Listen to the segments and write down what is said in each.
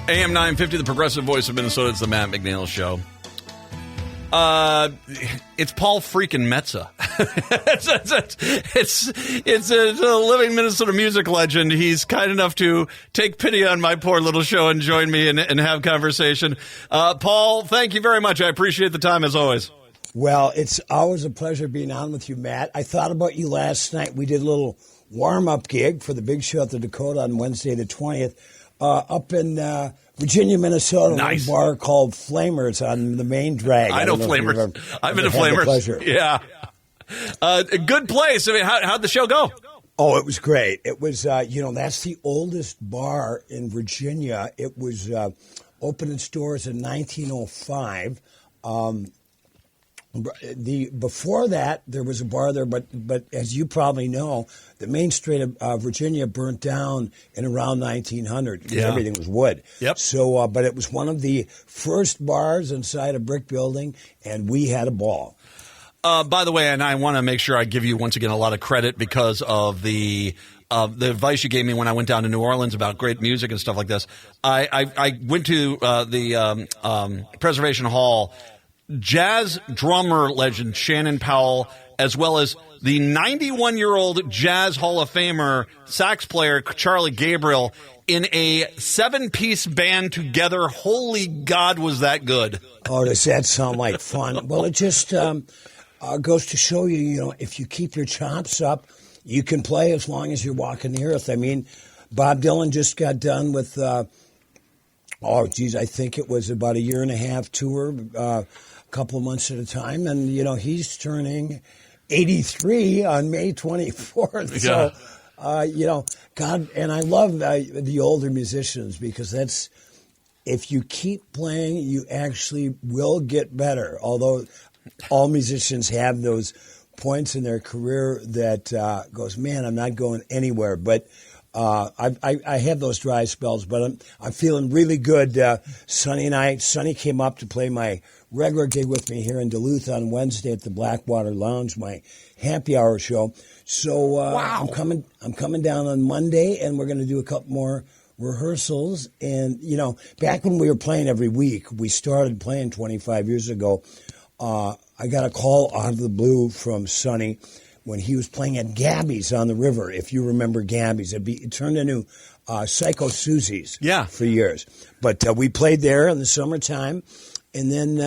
AM 950, the progressive voice of Minnesota. It's the Matt McNeil Show. It's Paul freaking Metsa. it's a living Minnesota music legend. He's kind enough to take pity on my poor little show and join me and have conversation. Paul, thank you very much. I appreciate the time as always. Well, it's always a pleasure being on with you, Matt. I thought about you last night. We did a little warm-up gig for the big show at the Dakota on Wednesday the 20th up in Virginia, Minnesota. Nice. A bar called Flamers on the main drag. I know Flamers. I've been to Flamers. Yeah. A good place. I mean, how'd the show go? Oh, it was great. It was, that's the oldest bar in Virginia. It was opened its doors in 1905. Before that, there was a bar there, but as you probably know, the main street of Virginia burnt down in around 1900 because everything was wood. Yep. So, but it was one of the first bars inside a brick building, and we had a ball. By the way, and I want to make sure I give you once again a lot of credit because of the advice you gave me when I went down to New Orleans about great music and stuff like this. I went to the Preservation Hall. Jazz drummer legend Shannon Powell, as well as the 91-year-old Jazz Hall of Famer sax player Charlie Gabriel in a 7-piece band together. Holy God, was that good. Oh, does that sound like fun? Well, it just goes to show you, if you keep your chops up, you can play as long as you're walking the earth. I mean, Bob Dylan just got done with, I think it was about a year and a half tour, couple of months at a time, and he's turning 83 on May 24th. Yeah. So, God, and I love the older musicians because that's if you keep playing, you actually will get better. Although all musicians have those points in their career that goes, man, I'm not going anywhere, but. I have those dry spells, but I'm feeling really good. Sonny came up to play my regular gig with me here in Duluth on Wednesday at the Blackwater Lounge, my happy hour show. So wow. I'm coming down on Monday, and we're going to do a couple more rehearsals. And back when we were playing every week, we started playing 25 years ago. I got a call out of the blue from Sonny. When he was playing at Gabby's on the river, if you remember Gabby's. It turned into Psycho Susie's for years. But we played there in the summertime. And then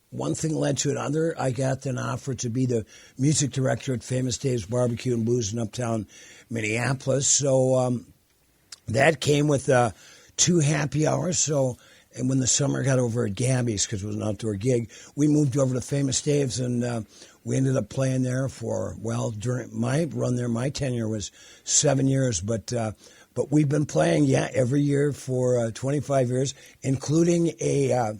one thing led to another. I got an offer to be the music director at Famous Dave's Barbecue and Blues in Uptown Minneapolis. So that came with 2 happy hours. And when the summer got over at Gabby's, because it was an outdoor gig, we moved over to Famous Dave's, and we ended up playing there during my run there, my tenure was 7 years, but we've been playing, every year for 25 years, including a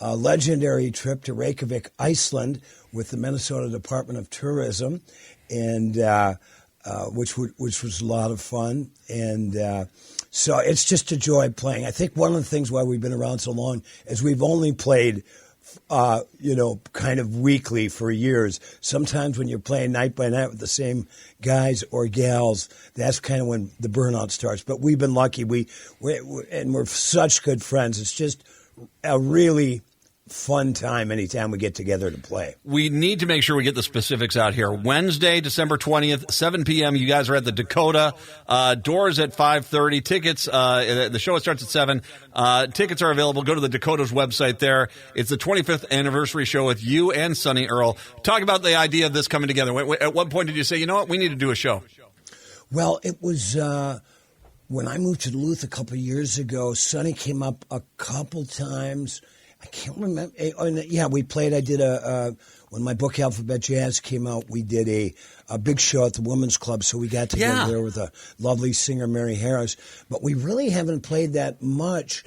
legendary trip to Reykjavik, Iceland, with the Minnesota Department of Tourism, and which was a lot of fun, and so it's just a joy playing. I think one of the things why we've been around so long is we've only played kind of weekly for years. Sometimes when you're playing night by night with the same guys or gals, that's kind of when the burnout starts. But we've been lucky. We're such good friends. It's just a really fun time anytime we get together to play. We need to make sure we get the specifics out here. Wednesday, December 20th, 7 p.m. You guys are at the Dakota. Doors at 5:30. Tickets, the show starts at 7. Tickets are available. Go to the Dakota's website there. It's the 25th anniversary show with you and Sonny Earl. Talk about the idea of this coming together. At what point did you say, you know what, we need to do a show? Well, it was when I moved to Duluth a couple of years ago. Sonny came up a couple times. I can't remember. We played. I did when my book Alphabet Jazz came out, we did a big show at the Women's Club, so we got together there with a lovely singer, Mary Harris. But we really haven't played that much,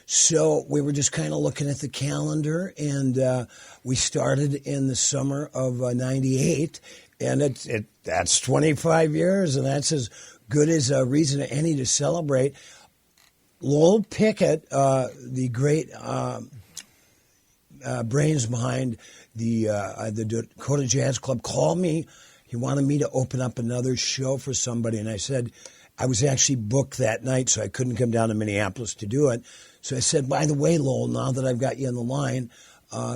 so we were just kind of looking at the calendar, and we started in the summer of '98, and that's 25 years, and that's as good as a reason as any to celebrate. Lowell Pickett, the great brains behind the Dakota Jazz Club, called me. He wanted me to open up another show for somebody, and I said, I was actually booked that night, so I couldn't come down to Minneapolis to do it. So I said, by the way, Lowell, now that I've got you on the line,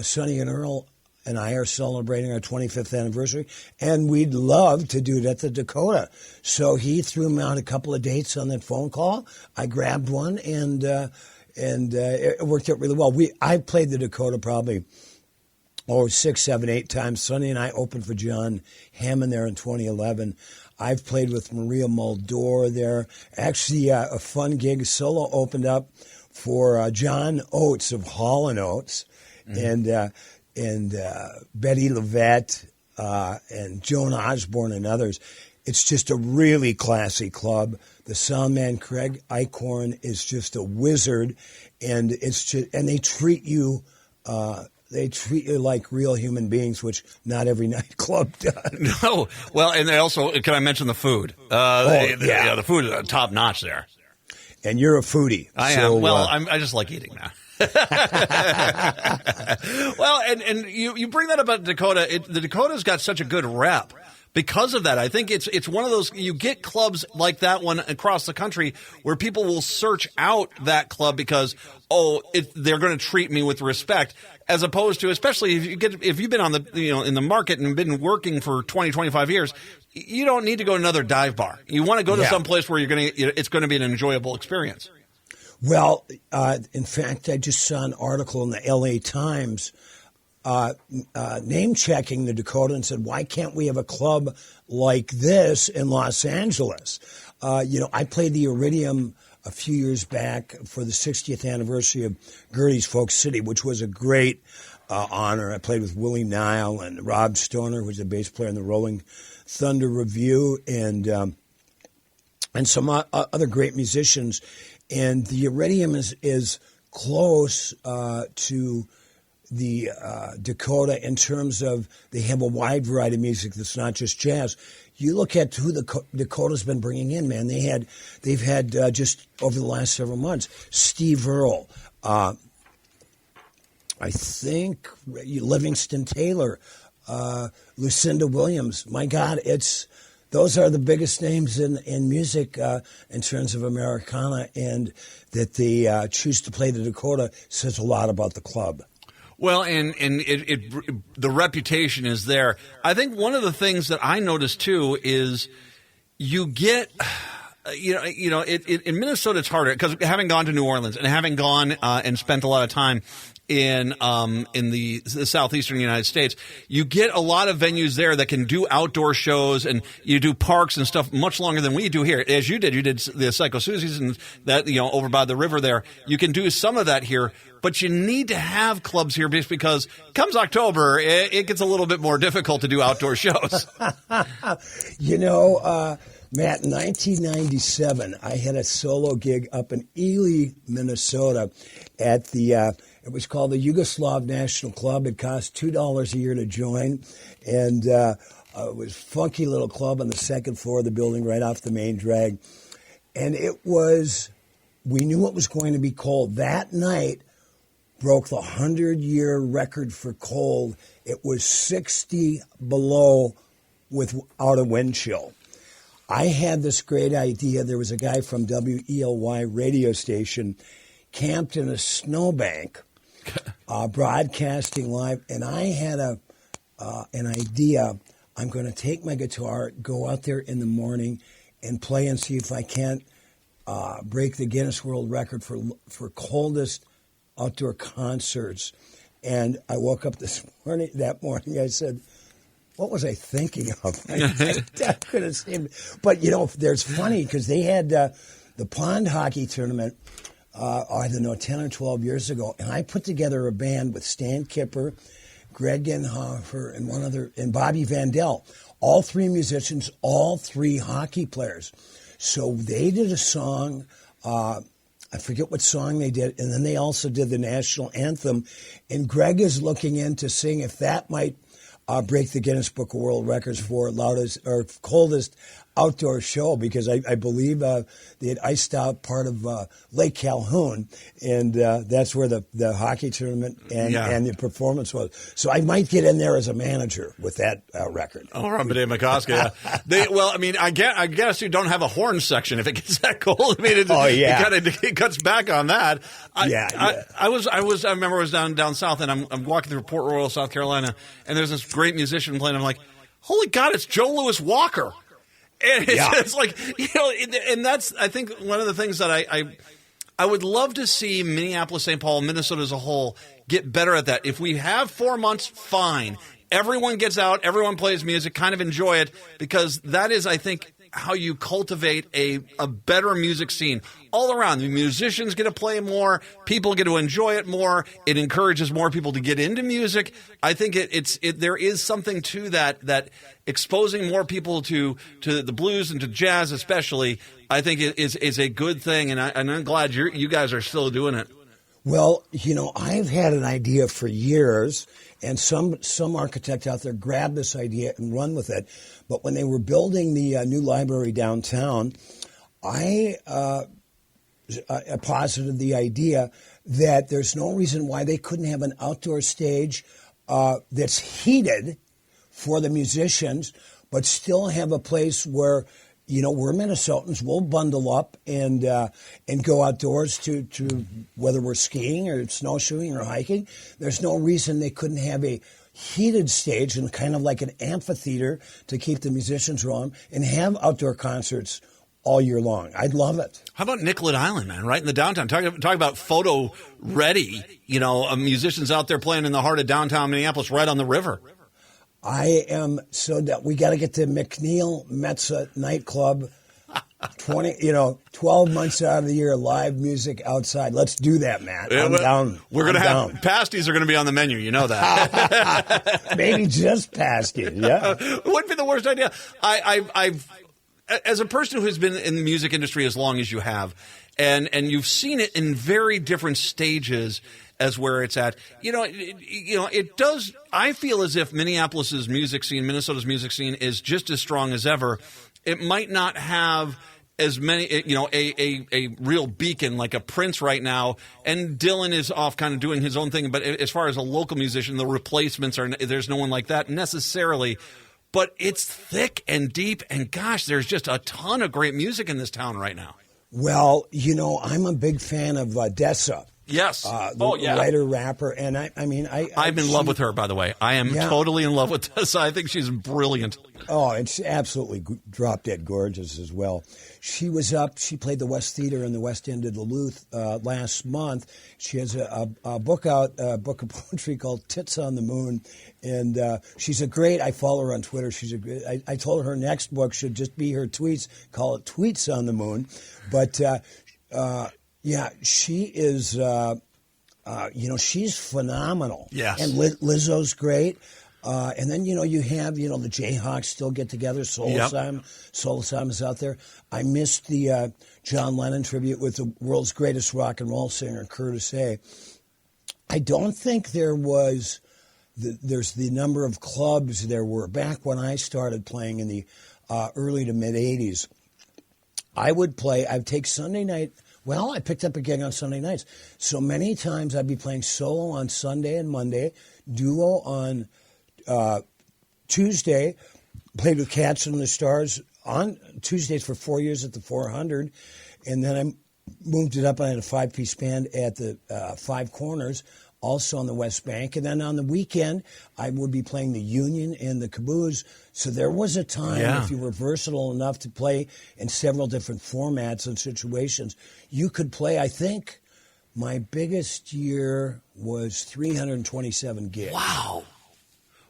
Sonny and Earl and I are celebrating our 25th anniversary, and we'd love to do it at the Dakota. So he threw me out a couple of dates on that phone call. I grabbed one, and it worked out really well. I played the Dakota probably 6, 7, 8 times. Sonny and I opened for John Hammond there in 2011. I've played with Maria Muldaur there. Actually, a fun gig solo opened up for John Oates of Hall & Oates, and Betty Levette and Joan Osborne and others. It's just a really classy club. The sound man Craig Eichhorn is just a wizard, and they treat you. They treat you like real human beings, which not every nightclub does. No. Well, and they also, can I mention the food? The food is top notch there. And you're a foodie. I am. Well, I just like eating now. Well, and you bring that about Dakota. The Dakota's got such a good rep. Because of that, I think it's one of those, you get clubs like that one across the country where people will search out that club because, they're going to treat me with respect, as opposed to, especially if you've been on the, in the market and been working for 20, 25 years, you don't need to go to another dive bar. You want to go to some place where it's going to be an enjoyable experience. Well, in fact, I just saw an article in the LA Times name-checking the Dakota and said, why can't we have a club like this in Los Angeles? I played the Iridium a few years back for the 60th anniversary of Gertie's Folk City, which was a great honor. I played with Willie Nile and Rob Stoner, who was a bass player in the Rolling Thunder Review, and some other great musicians. And the Iridium is close to the Dakota in terms of they have a wide variety of music that's not just jazz. You look at who the Dakota's been bringing in, man. They've had just over the last several months, Steve Earle, I think Livingston Taylor, Lucinda Williams. My God, those are the biggest names in music in terms of Americana, and that they choose to play the Dakota says a lot about the club. Well, and the reputation is there. I think one of the things that I noticed too is you get, in Minnesota it's harder because having gone to New Orleans and having gone and spent a lot of time in the southeastern United States, you get a lot of venues there that can do outdoor shows, and you do parks and stuff much longer than we do here. As you did the Psycho Susies and that, over by the river there. You can do some of that here, but you need to have clubs here just because comes October, it gets a little bit more difficult to do outdoor shows. Matt, in 1997, I had a solo gig up in Ely, Minnesota at it was called the Yugoslav National Club. It cost $2 a year to join, and it was a funky little club on the second floor of the building right off the main drag. And we knew it was going to be cold. That night broke the 100-year record for cold. It was 60 below without a wind chill. I had this great idea. There was a guy from WELY radio station camped in a snowbank, broadcasting live, and I had an idea. I'm going to take my guitar, go out there in the morning, and play and see if I can't break the Guinness World Record for coldest outdoor concerts. And I woke up that morning, I said, what was I thinking of? I couldn't seem. But, there's funny because they had the pond hockey tournament, I don't know, 10 or 12 years ago, and I put together a band with Stan Kipper, Greg Genhofer, and one other, and Bobby Vandell. All three musicians, all three hockey players. So they did a song, I forget what song they did, and then they also did the national anthem. And Greg is looking in to sing if that might break the Guinness Book of World Records for loudest or coldest outdoor show, because I believe they had iced out part of Lake Calhoun, and that's where the hockey tournament and the performance was. So I might get in there as a manager with that record. Oh, Robert A. McCoskey. Yeah. I guess you don't have a horn section if it gets that cold. I mean, it cuts back on that. I remember I was down south, and I'm walking through Port Royal, South Carolina, and there's this great musician playing. I'm like, holy God, it's Joe Louis Walker. And it's like, and that's, I think, one of the things that I would love to see Minneapolis, St. Paul, Minnesota as a whole get better at that. If we have 4 months, fine. Everyone gets out, everyone plays music, kind of enjoy it, because that is, I think, how you cultivate a better music scene all around. The musicians get to play more, people get to enjoy it more, it encourages more people to get into music. I think there is something to that exposing more people to the blues and to jazz especially, I think is a good thing, and I'm glad you guys are still doing it. Well, I've had an idea for years, and some architect out there grabbed this idea and run with it. But when they were building the new library downtown, I posited the idea that there's no reason why they couldn't have an outdoor stage that's heated for the musicians, but still have a place where we're Minnesotans. We'll bundle up and go outdoors to whether we're skiing or snowshoeing or hiking. There's no reason they couldn't have a heated stage and kind of like an amphitheater to keep the musicians warm and have outdoor concerts all year long. I'd love it. How about Nicollet Island, man? Right in the downtown. Talk about photo ready. Musicians out there playing in the heart of downtown Minneapolis, right on the river. I am so that we got to get to McNeil Metsa nightclub. 12 months out of the year, live music outside. Let's do that, Matt. I'm down. We're going to have pasties are going to be on the menu. You know that. Maybe just pasties. Yeah, it wouldn't be the worst idea. I've as a person who has been in the music industry as long as you have, and you've seen it in very different stages as where it's at. It does. I feel as if Minneapolis's music scene, Minnesota's music scene, is just as strong as ever. It might not have as many, a real beacon like a Prince right now, and Dylan is off kind of doing his own thing. But as far as a local musician, the replacements there's no one like that necessarily. But it's thick and deep, and gosh, there's just a ton of great music in this town right now. Well, I'm a big fan of Dessa. Yes. Writer, rapper. And I'm in love with her, by the way. I am totally in love with Tessa. I think she's brilliant. Oh, it's absolutely drop dead gorgeous as well. She was up. She played the West Theater in the West End of Duluth last month. She has a book out, a book of poetry called Tits on the Moon. And she's I follow her on Twitter. She's a great, I told her next book should just be her tweets, call it Tweets on the Moon. But, yeah, she is, she's phenomenal. Yes. And Lizzo's great. And then, you have, the Jayhawks still get together. Soul Asylum is out there. I missed the John Lennon tribute with the world's greatest rock and roll singer, Curtis A. I don't think there's the number of clubs there were. Back when I started playing in the early to mid-'80s, I'd take Sunday night. Well, I picked up a gig on Sunday nights. So many times I'd be playing solo on Sunday and Monday, duo on Tuesday, played with Cats and the Stars on Tuesdays for 4 years at the 400, and then I moved it up. I had a 5-piece band at the Five Corners, also on the West Bank. And then on the weekend, I would be playing the Union and the Caboose. So there was a time, if you were versatile enough to play in several different formats and situations, you could play, I think, my biggest year was 327 gigs. Wow.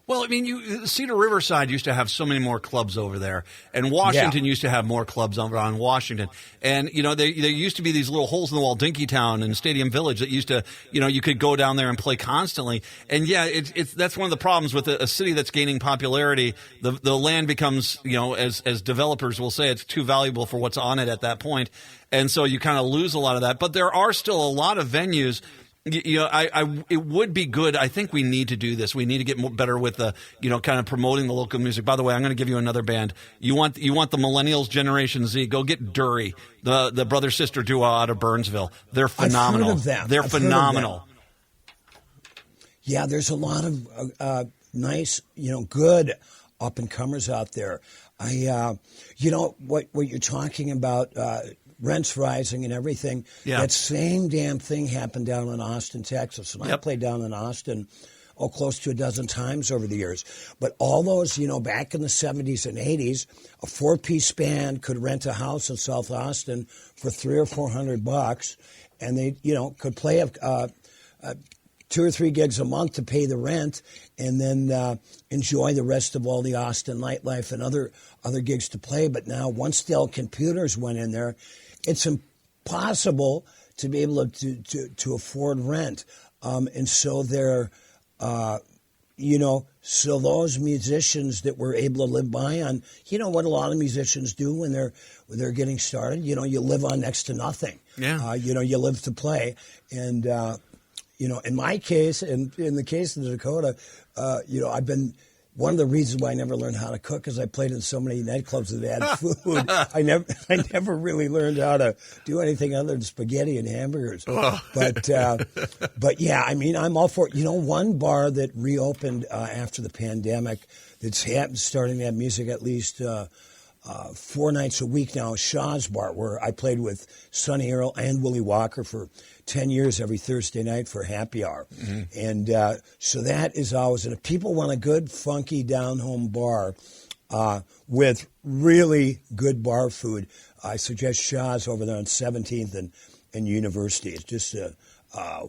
Well, I mean, Cedar Riverside used to have so many more clubs over there, and Washington used to have more clubs over on Washington. And, there used to be these little holes in the wall, Dinkytown and Stadium Village, that used to, you could go down there and play constantly. And, that's one of the problems with a city that's gaining popularity. The land becomes, as developers will say, it's too valuable for what's on it at that point. And so you kind of lose a lot of that. But there are still a lot of venues It would be good. I think we need to do this. We need to get better with the, kind of promoting the local music. By the way, I'm going to give you another band. You want the millennials, Generation Z? Go get Dury, the brother sister duo out of Burnsville. They're phenomenal. I've heard of them. They're phenomenal. Yeah, there's a lot of nice, good up and comers out there. What you're talking about. Rents rising and everything. Yeah. That same damn thing happened down in Austin, Texas. And I played down in Austin, close to a dozen times over the years. But all those, back in the 70s and 80s, a 4-piece band could rent a house in South Austin for $300 or $400, and they, could play 2 or 3 gigs a month to pay the rent, and then enjoy the rest of all the Austin nightlife and other gigs to play. But now, once Dell Computers went in there, it's impossible to be able to afford rent, and so they're, so those musicians that were able to live by on, what a lot of musicians do when they're getting started. You live on next to nothing. Yeah. You live to play, and in my case, and in the case of the Dakota, I've been. One of the reasons why I never learned how to cook is I played in so many nightclubs that had food. I never really learned how to do anything other than spaghetti and hamburgers. But yeah, I'm all for it. One bar that reopened after the pandemic that's starting to have music at least 4 nights a week now, Shaw's Bar, where I played with Sonny Earl and Willie Walker for 10 years every Thursday night for happy hour. Mm-hmm. And so that is always, and if people want a good, funky, down-home bar with really good bar food, I suggest Shaw's over there on 17th and University. It's just a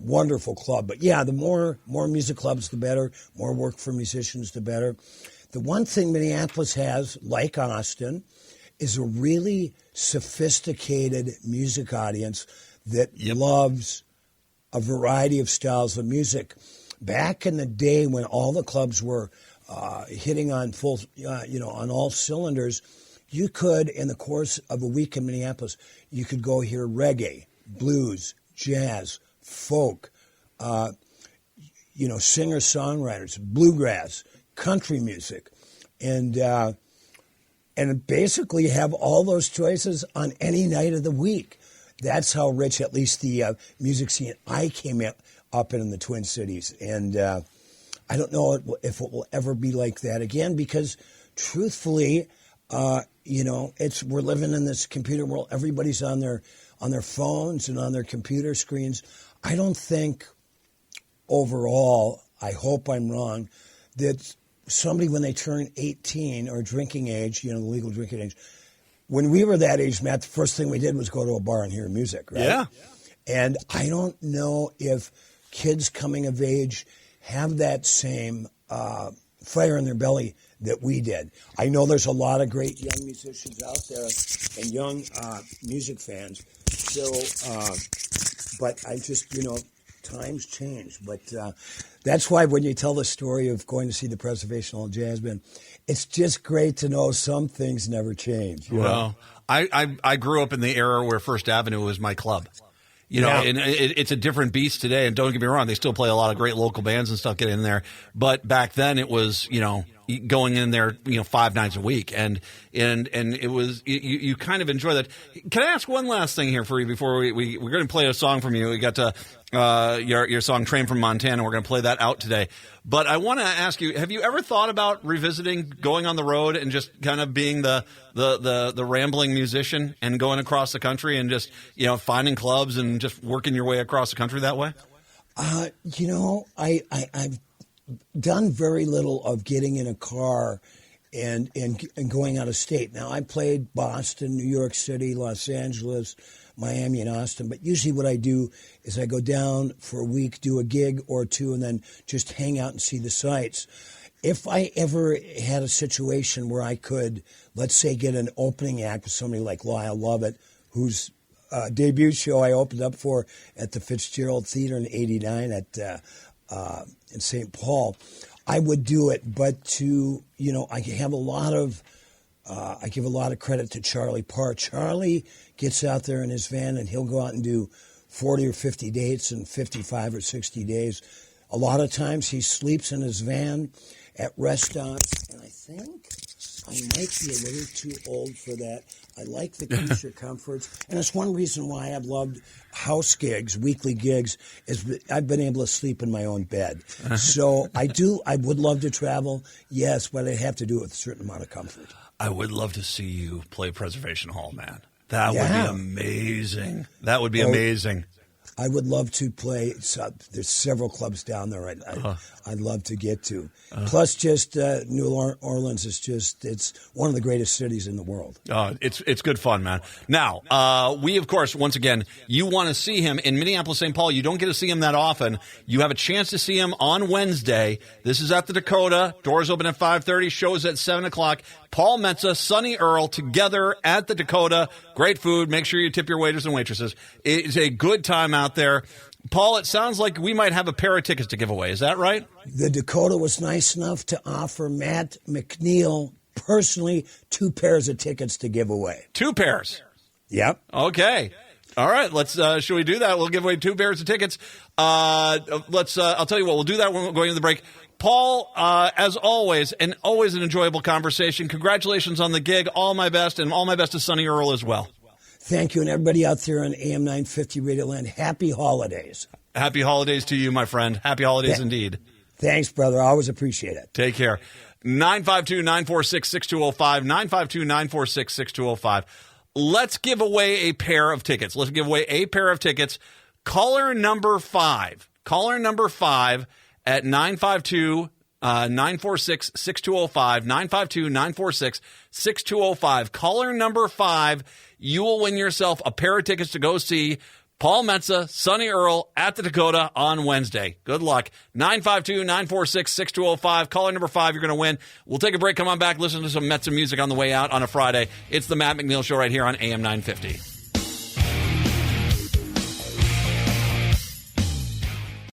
wonderful club. But yeah, the more music clubs, the better. More work for musicians, the better. The one thing Minneapolis has, like Austin, is a really sophisticated music audience that loves a variety of styles of music. Back in the day when all the clubs were hitting on full, on all cylinders, you could, in the course of a week in Minneapolis, you could go hear reggae, blues, jazz, folk, singer-songwriters, bluegrass, country music, and basically have all those choices on any night of the week. That's how rich, at least the music scene I came up in the Twin Cities. And I don't know if it will ever be like that again because, truthfully, we're living in this computer world. Everybody's on their phones and on their computer screens. I don't think overall, I hope I'm wrong, that somebody when they turn 18 or drinking age, the legal drinking age, when we were that age, Matt, the first thing we did was go to a bar and hear music, right? Yeah. And I don't know if kids coming of age have that same fire in their belly that we did. I know there's a lot of great young musicians out there and young music fans. So, but I just, times change. But that's why when you tell the story of going to see the Preservation Hall Jazz Band, it's just great to know some things never change. Well, I grew up in the era where First Avenue was my club. And it's a different beast today. And don't get me wrong, they still play a lot of great local bands and stuff get in there. But back then it was, going in there, 5 nights a week. And it was, you kind of enjoy that. Can I ask one last thing here for you before we're going to play a song from you? We got to, your song Train from Montana. We're going to play that out today. But I want to ask you, have you ever thought about revisiting going on the road and just kind of being the rambling musician and going across the country and just, finding clubs and just working your way across the country that way? I've done very little of getting in a car and going out of state. Now, I played Boston, New York City, Los Angeles, Miami, and Austin. But usually what I do is I go down for a week, do a gig or two, and then just hang out and see the sights. If I ever had a situation where I could, let's say, get an opening act with somebody like Lyle Lovett, whose debut show I opened up for at the Fitzgerald Theater in '89 in St. Paul, I would do it. But I have I give a lot of credit to Charlie Parr. Charlie gets out there in his van and he'll go out and do 40 or 50 dates in 55 or 60 days. A lot of times he sleeps in his van at restaurants, and I think I might be a little too old for that. I like the creature comforts, and it's one reason why I've loved house gigs, weekly gigs, is I've been able to sleep in my own bed. So I would love to travel, yes, but I have to do it with a certain amount of comfort. I would love to see you play Preservation Hall, man. That would be amazing. That would be amazing. I would love to play. There's several clubs down there I'd love to get to. Plus, just New Orleans is it's one of the greatest cities in the world. It's good fun, man. Now, we, of course, once again, you want to see him in Minneapolis, St. Paul. You don't get to see him that often. You have a chance to see him on Wednesday. This is at the Dakota. Doors open at 5:30. Shows at 7 o'clock. Paul Metsa, Sonny Earl, together at the Dakota. Great food. Make sure you tip your waiters and waitresses. It's a good time out there. Paul, it sounds like we might have a pair of tickets to give away. Is that right? The Dakota was nice enough to offer Matt McNeil personally 2 pairs of tickets to give away. 2 pairs? Yep. Okay. All right. Let's. Should we do that? We'll give away 2 pairs of tickets. I'll tell you what. We'll do that when we're going to the break. Paul, as always, an enjoyable conversation. Congratulations on the gig. All my best, and all my best to Sonny Earl as well. Thank you, and everybody out there on AM 950 Radio Land. Happy holidays. Happy holidays to you, my friend. Happy holidays indeed. Thanks, brother. I always appreciate it. Take care. 952-946-6205, 952-946-6205. Let's give away a pair of tickets. Let's give away a pair of tickets. Caller number 5. Caller number 5 at 952 946-6205, 952-946-6205. Caller number 5, you will win yourself a pair of tickets to go see Paul Metsa, Sonny Earl at the Dakota on Wednesday. Good luck. 952-946-6205. Caller number 5, you're going to win. We'll take a break. Come on back. Listen to some Metsa music on the way out on a Friday. It's the Matt McNeil Show right here on AM 950.